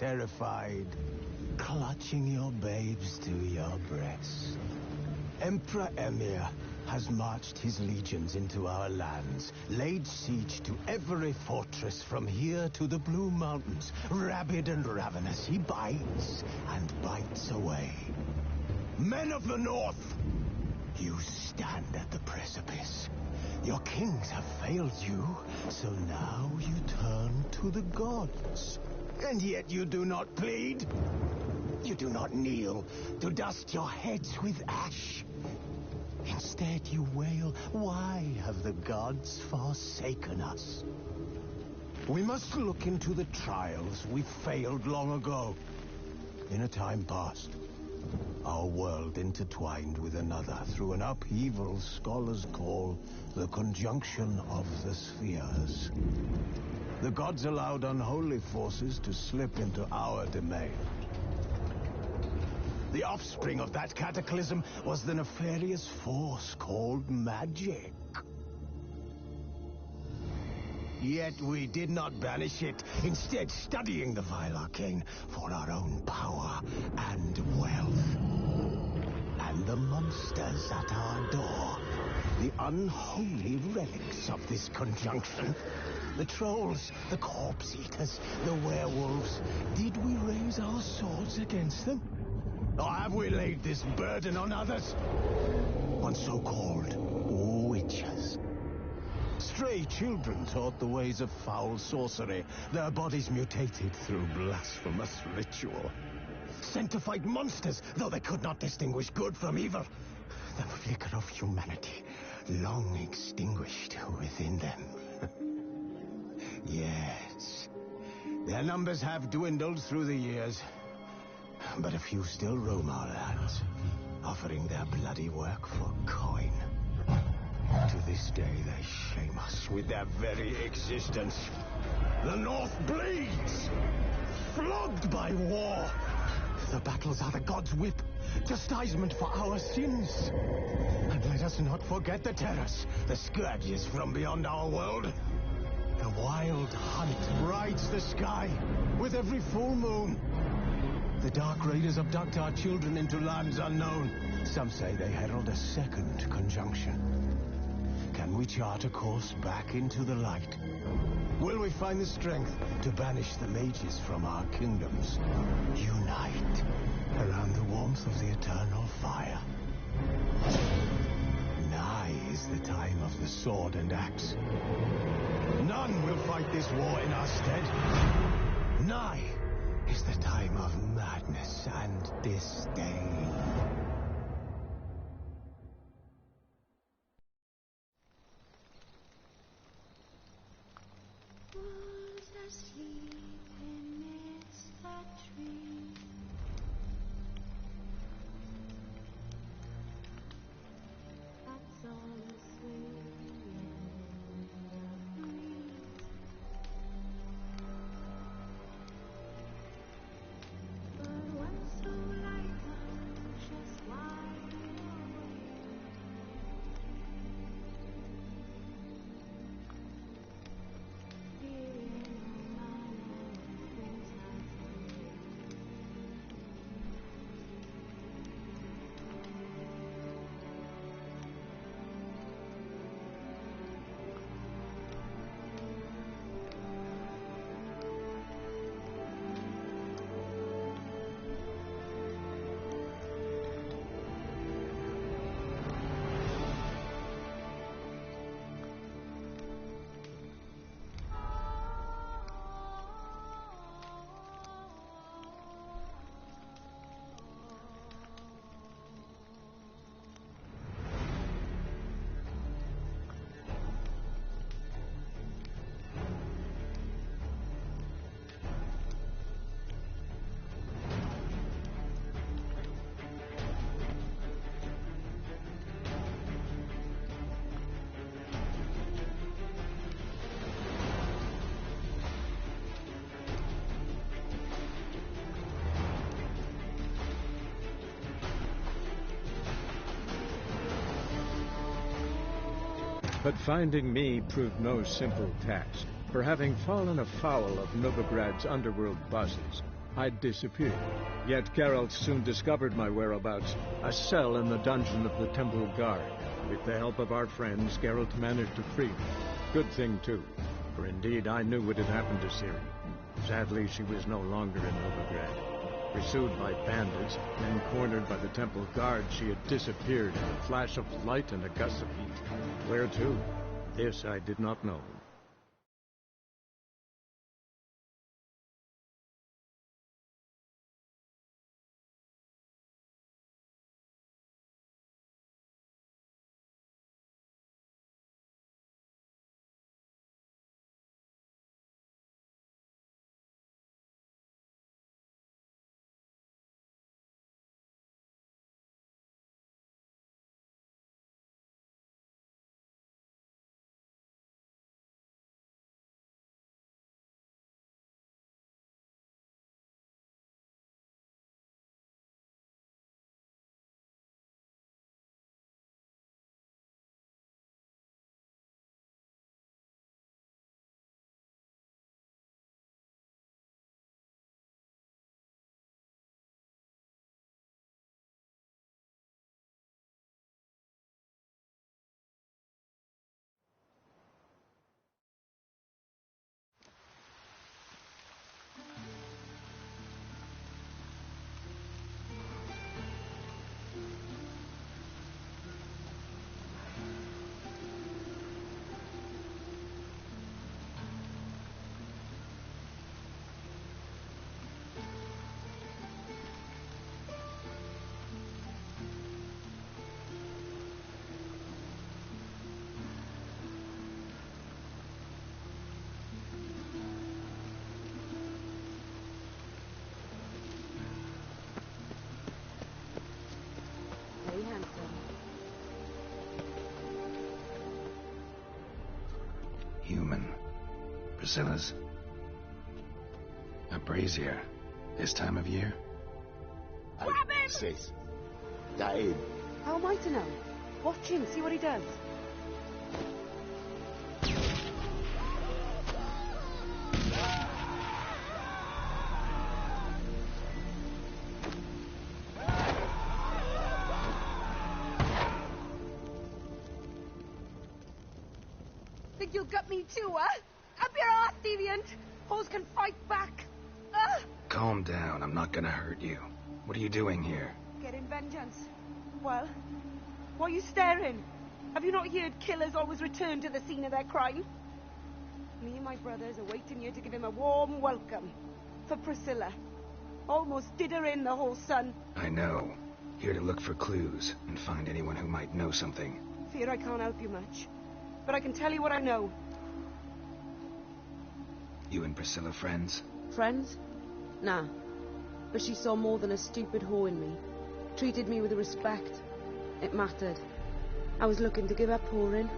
terrified, clutching your babes to your breast. Emperor Emir has marched his legions into our lands, laid siege to every fortress from here to the Blue Mountains. Rabid and ravenous, he bites and bites away. Men of the North, you stand at the precipice. Your kings have failed you, so now you turn to the gods. And yet you do not plead. You do not kneel to dust your heads with ash. Instead you wail, why have the gods forsaken us? We must look into the trials we failed long ago. In a time past, our world intertwined with another through an upheaval scholars call the conjunction of the spheres. The gods allowed unholy forces to slip into our domain. The offspring of that cataclysm was the nefarious force called magic. Yet we did not banish it, instead studying the vile arcane for our own power and wealth. And the monsters at our door, the unholy relics of this conjunction. The trolls, the corpse eaters, the werewolves. Did we raise our swords against them? Or have we laid this burden on others? On so-called witches. Stray children taught the ways of foul sorcery, their bodies mutated through blasphemous ritual. Sent to fight monsters, though they could not distinguish good from evil. The flicker of humanity, long extinguished within them. Yes, their numbers have dwindled through the years, but a few still roam our lands, offering their bloody work for coin. To this day, they shame us with their very existence. The North bleeds, flogged by war. The battles are the gods' whip, chastisement for our sins. And let us not forget the terrors, the scourges from beyond our world. The wild hunt rides the sky with every full moon. The dark raiders abduct our children into lands unknown. Some say they herald a second conjunction. Can we chart a course back into the light? Will we find the strength to banish the mages from our kingdoms? Unite around the warmth of the eternal fire. Nigh is the time of the sword and axe. None will fight this war in our stead. Nigh is the time of madness and disdain. But finding me proved no simple task, for having fallen afoul of Novigrad's underworld bosses, I'd disappeared. Yet Geralt soon discovered my whereabouts, a cell in the dungeon of the Temple Guard. With the help of our friends, Geralt managed to free me. Good thing, too, for indeed I knew what had happened to Ciri. Sadly, she was no longer in Novigrad. Pursued by bandits, then cornered by the Temple Guard, she had disappeared in a flash of light and a gust of heat. Where to? This I did not know. Human. Priscilla's. A brazier. This time of year? Grab him! Sis. Get in. How am I to know? Watch him, see what he does. Think you'll gut me too, huh? Up your ass, deviant! Hoes can fight back! Calm down, I'm not gonna hurt you. What are you doing here? Getting vengeance. Well, why are you staring? Have you not heard killers always return to the scene of their crime? Me and my brothers are waiting here to give him a warm welcome. For Priscilla. Almost did her in, the whole son. I know. Here to look for clues and find anyone who might know something. Fear I can't help you much. But I can tell you what I know. You and Priscilla friends? Friends? Nah. But she saw more than a stupid whore in me. Treated me with respect. It mattered. I was looking to give up whoring.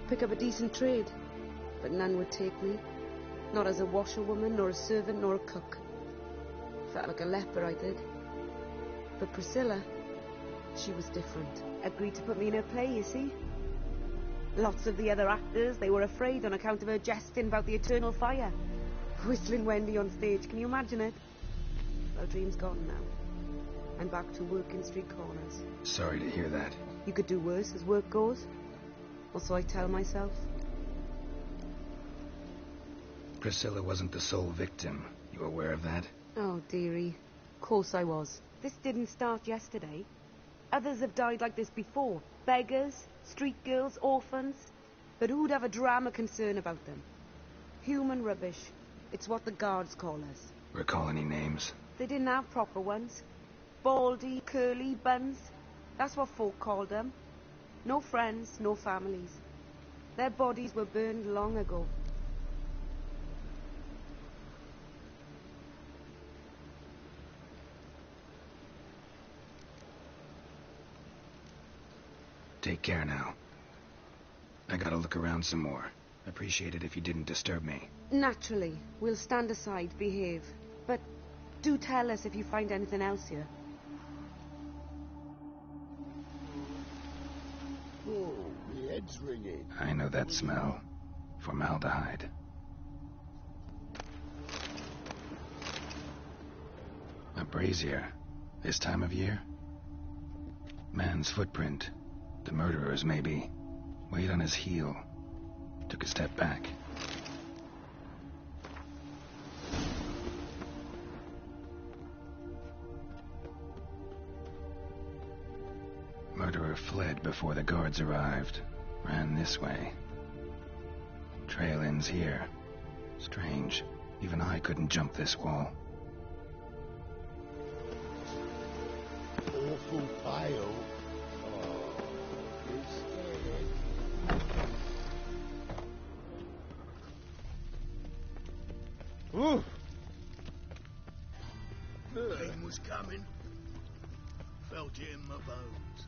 Pick up a decent trade. But none would take me. Not as a washerwoman, nor a servant, nor a cook. Felt like a leper, I did. But Priscilla, she was different. Agreed to put me in her play, you see. Lots of the other actors, they were afraid on account of her jesting about the eternal fire. Whistling Wendy on stage, can you imagine it? Well, dream's gone now. I'm back to working street corners. Sorry to hear that. You could do worse as work goes. Or so I tell myself. Priscilla wasn't the sole victim. You aware of that? Oh, dearie. Of course I was. This didn't start yesterday. Others have died like this before. Beggars, street girls, orphans. But who'd have a drama concern about them? Human rubbish. It's what the guards call us. Recall any names? They didn't have proper ones. Baldy, curly, buns. That's what folk called them. No friends, no families. Their bodies were burned long ago. Take care now. I gotta look around some more. Appreciate it if you didn't disturb me. Naturally. We'll stand aside, behave. But do tell us if you find anything else here. Oh, my head's ringing. I know that smell. Formaldehyde. brazier. This time of year? Man's footprint. The murderer's, maybe. Weight on his heel. Took a step back. Murderer fled before the guards arrived. Ran this way. Trail ends here. Strange. Even I couldn't jump this wall. Awful file. Oh, you're scared. Ooh! Pain was coming. Felt it in my bones.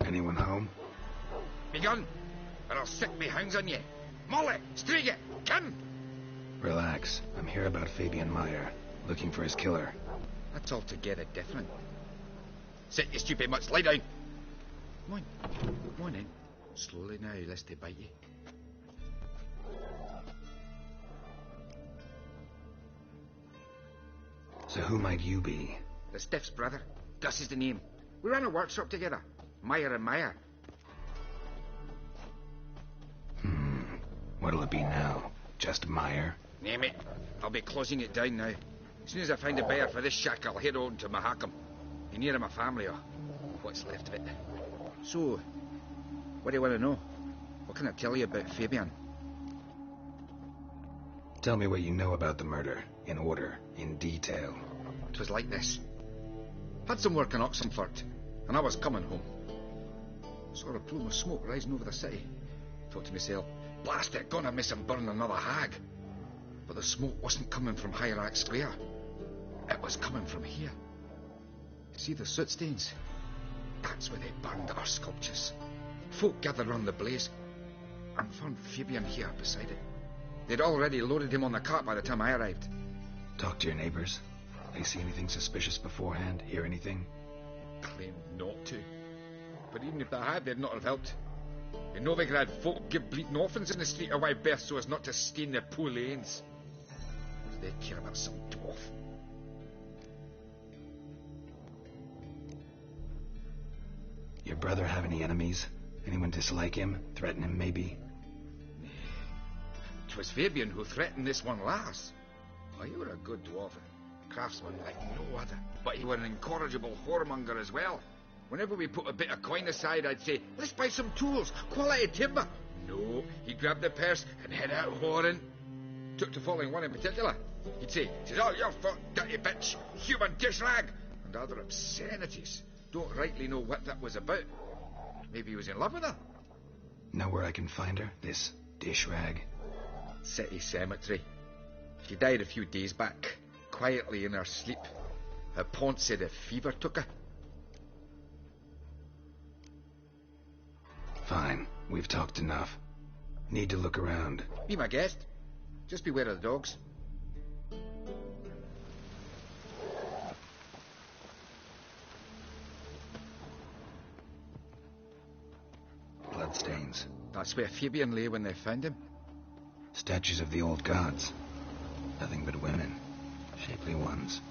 Anyone home? Begun, or I'll sick me hounds on ye. Molly, Striga, come! Relax. I'm here about Fabian Meyer. Looking for his killer. That's altogether different. Sit, you stupid mutts, lie down. Come on in. Slowly now, lest they bite you. So who might you be? The Stiff's brother. Gus is the name. We ran a workshop together. Meyer and Meyer. What'll it be now? Just Meyer? Name it. I'll be closing it down now. As soon as I find a buyer for this shack, I'll head on to Mahakam. Be near my family, or what's left of it. So, what do you want to know? What can I tell you about Fabian? Tell me what you know about the murder. In order. In detail. 'Twas like this. Had some work in Oxenford, and I was coming home. Saw a plume of smoke rising over the city. Thought to myself, blast it, gonna miss him burn another hag. But the smoke wasn't coming from Hierarch Square. It was coming from here. See the soot stains? That's where they burned our sculptures. Folk gathered round the blaze and found Fabian here beside it. They'd already loaded him on the cart by the time I arrived. Talk to your neighbors. They see anything suspicious beforehand? Hear anything? Claimed not to. But even if they had, they'd not have helped. In Novigrad, folk give bleeding orphans in the street a wide berth so as not to stain their poor lanes. They care about some dwarf. Your brother have any enemies? Anyone dislike him? Threaten him, maybe? 'Twas Fabian who threatened this one last. Oh, he were a good dwarf, a craftsman like no other. But he were an incorrigible whoremonger as well. Whenever we put a bit of coin aside, I'd say, let's buy some tools, quality timber. No, he'd grab the purse and head out whoring. Took to following one in particular. He'd say, oh, you're fuck, dirty bitch, human dish rag, and other obscenities. Don't rightly know what that was about. Maybe he was in love with her. Know where I can find her? This dish rag? City cemetery. She died a few days back, quietly in her sleep. Her pont said a fever took her. Fine. We've talked enough. Need to look around. Be my guest. Just beware of the dogs. Bloodstains. That's where Fabian lay when they found him. Statues of the old gods. Nothing but women. Shapely ones.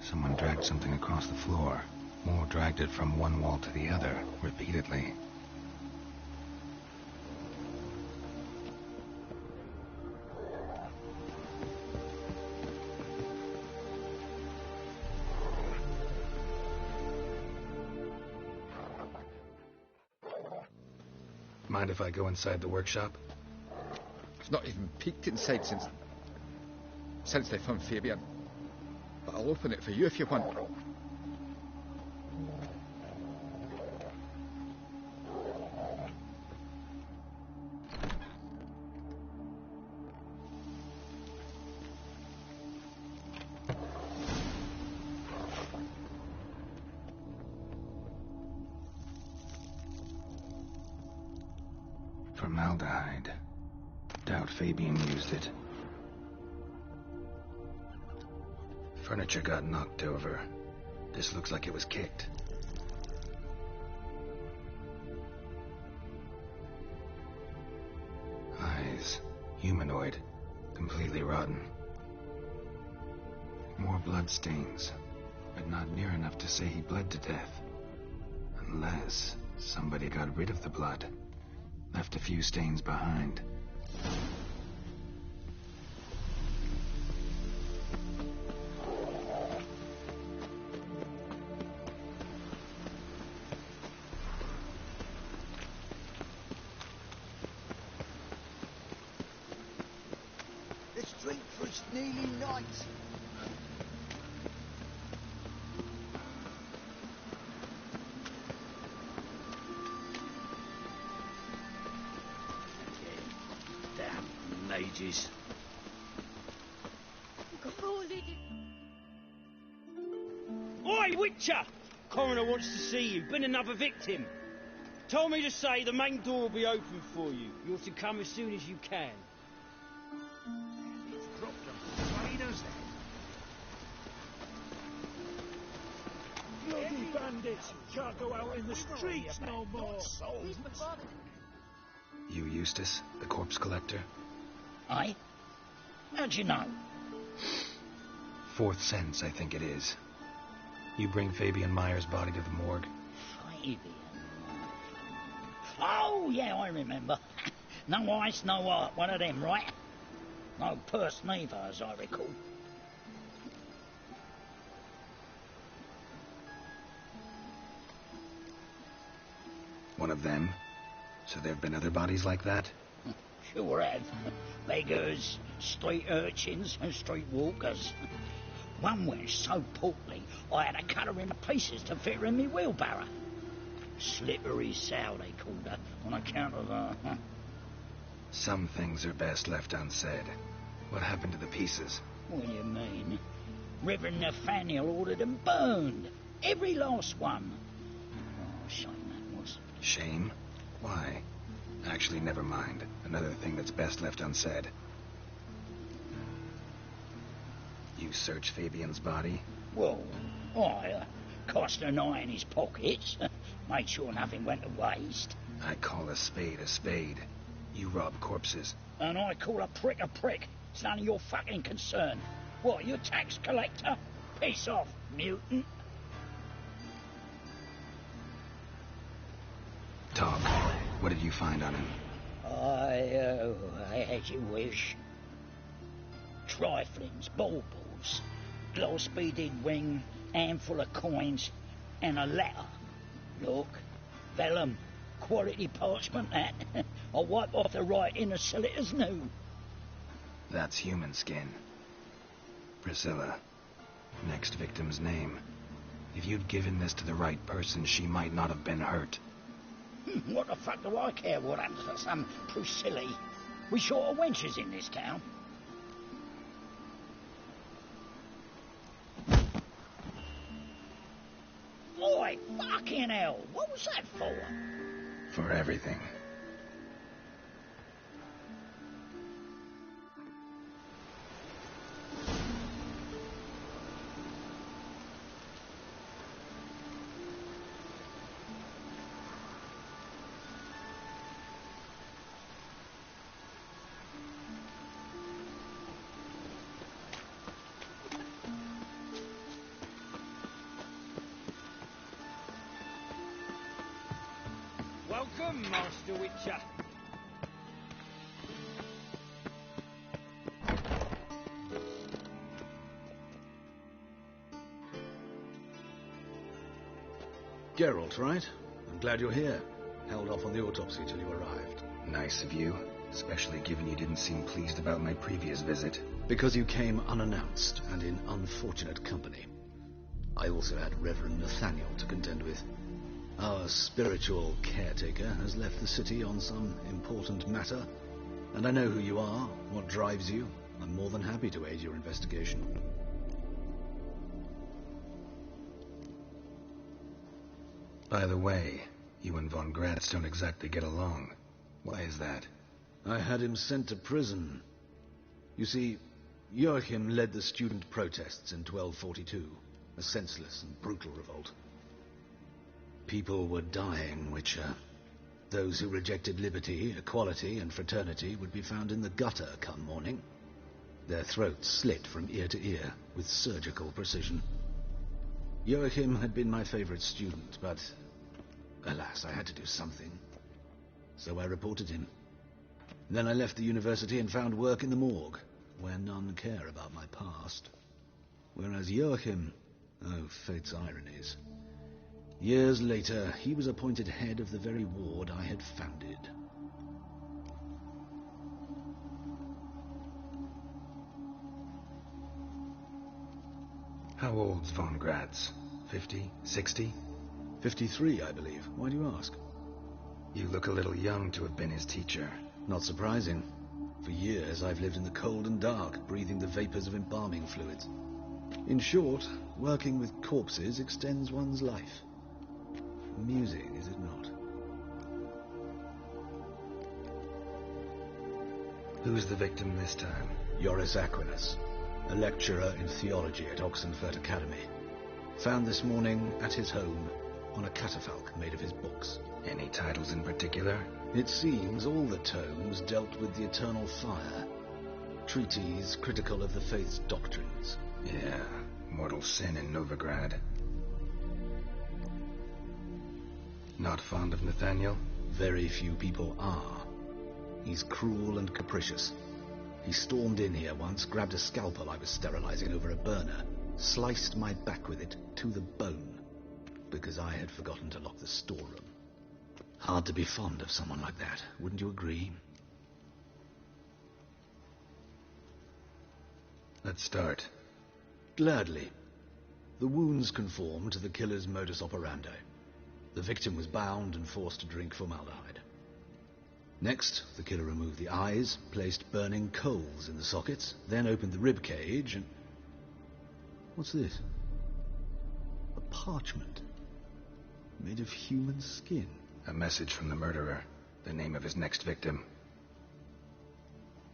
Someone dragged something across the floor. More dragged it from one wall to the other, repeatedly. Mind if I go inside the workshop? I've not even peeked inside since they found Fabian. But I'll open it for you if you want. Formaldehyde. Doubt Fabian used it. Furniture got knocked over. This looks like it was kicked. Eyes. Humanoid. Completely rotten. More blood stains, but not near enough to say he bled to death. Unless somebody got rid of the blood. Left a few stains behind. Let's drink for it's nearly night. Damn mages. Oi, Witcher! Coroner wants to see you. Been another victim. Told me to say the main door will be open for you. You're to come as soon as you can. Dropped them. Traitors. Bloody bandits! Can't go out in the streets no more. You, Eustace, the corpse collector? Aye? How'd you know? Fourth sense, I think it is. You bring Fabian Meyer's body to the morgue. Fabian. Oh, yeah, I remember. No ice, no art, one of them, right? No purse neither, as I recall. One of them? So there've been other bodies like that? Sure have. Beggars, street urchins, and street walkers. One went so portly, I had to cut her into pieces to fit her in me wheelbarrow. Slippery sow, they called her, on account of her. Some things are best left unsaid. What happened to the pieces? What do you mean? Reverend Nathaniel ordered them burned. Every last one. Oh, shame that was. Shame? Why? Actually, never mind. Another thing that's best left unsaid. You searched Fabian's body? Well, I cast an eye in his pockets. Made sure nothing went to waste. I call a spade a spade. You rob corpses. And I call a prick a prick. It's none of your fucking concern. What, you tax collector? Piss off, mutant. Talk. What did you find on him? As you wish. Triflings, baubles, gloss-beaded ring, handful of coins, and a letter. Look, vellum, quality parchment, that. I'll wipe off the writing and sell it as new. That's human skin. Priscilla. Next victim's name. If you'd given this to the right person, she might not have been hurt. What the fuck do I care what happens to some Priscilla? We short of wenches in this town. Oi, fucking hell, what was that for? For everything. Welcome, Master Witcher. Geralt, right? I'm glad you're here. Held off on the autopsy till you arrived. Nice of you, especially given you didn't seem pleased about my previous visit. Because you came unannounced and in unfortunate company. I also had Reverend Nathaniel to contend with. Our spiritual caretaker has left the city on some important matter, and I know who you are, what drives you. I'm more than happy to aid your investigation. By the way, you and Von Gratz don't exactly get along. Why is that? I had him sent to prison. You see, Joachim led the student protests in 1242, a senseless and brutal revolt. People were dying, Witcher. Those who rejected liberty, equality, and fraternity would be found in the gutter come morning. Their throats slit from ear to ear with surgical precision. Joachim had been my favorite student, but alas, I had to do something. So I reported him. Then I left the university and found work in the morgue, where none care about my past. Whereas Joachim, oh, fate's ironies. Years later, he was appointed head of the very ward I had founded. How old's von Gratz? 50? 60? 53, I believe. Why do you ask? You look a little young to have been his teacher. Not surprising. For years, I've lived in the cold and dark, breathing the vapors of embalming fluids. In short, working with corpses extends one's life. Amusing, is it not? Who's the victim this time? Joris Aquinas, a lecturer in theology at Oxenfurt Academy. Found this morning at his home on a catafalque made of his books. Any titles in particular? It seems all the tomes dealt with the eternal fire. Treatises critical of the faith's doctrines. Yeah, mortal sin in Novigrad. Not fond of Nathaniel? Very few people are. He's cruel and capricious. He stormed in here once, grabbed a scalpel I was sterilizing over a burner, sliced my back with it to the bone, because I had forgotten to lock the storeroom. Hard to be fond of someone like that, wouldn't you agree? Let's start. Gladly. The wounds conform to the killer's modus operandi. The victim was bound and forced to drink formaldehyde. Next, the killer removed the eyes, placed burning coals in the sockets, then opened the rib cage and... What's this? A parchment. Made of human skin. A message from the murderer. The name of his next victim.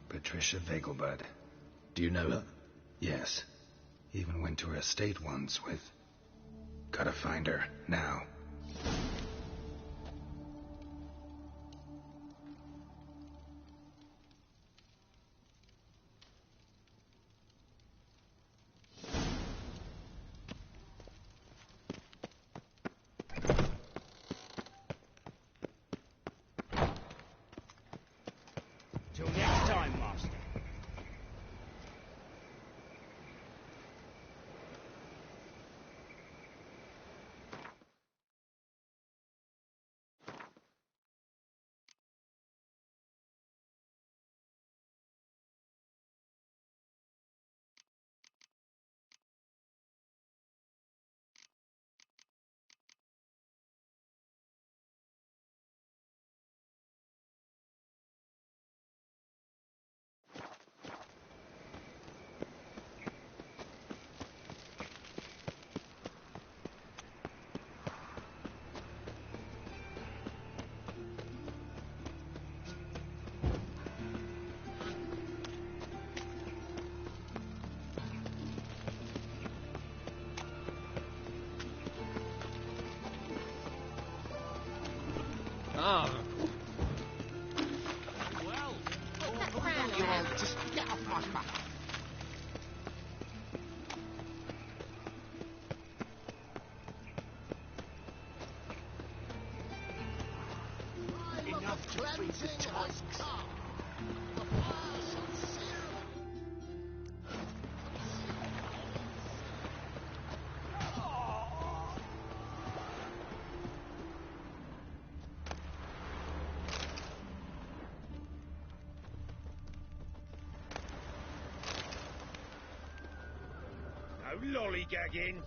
Patricia Vegelbud. Do you know her? Yes. Even went to her estate once with... Gotta find her, now. Till next time, Master. Just get off my back. Enough to freeze the tusks. No lollygagging.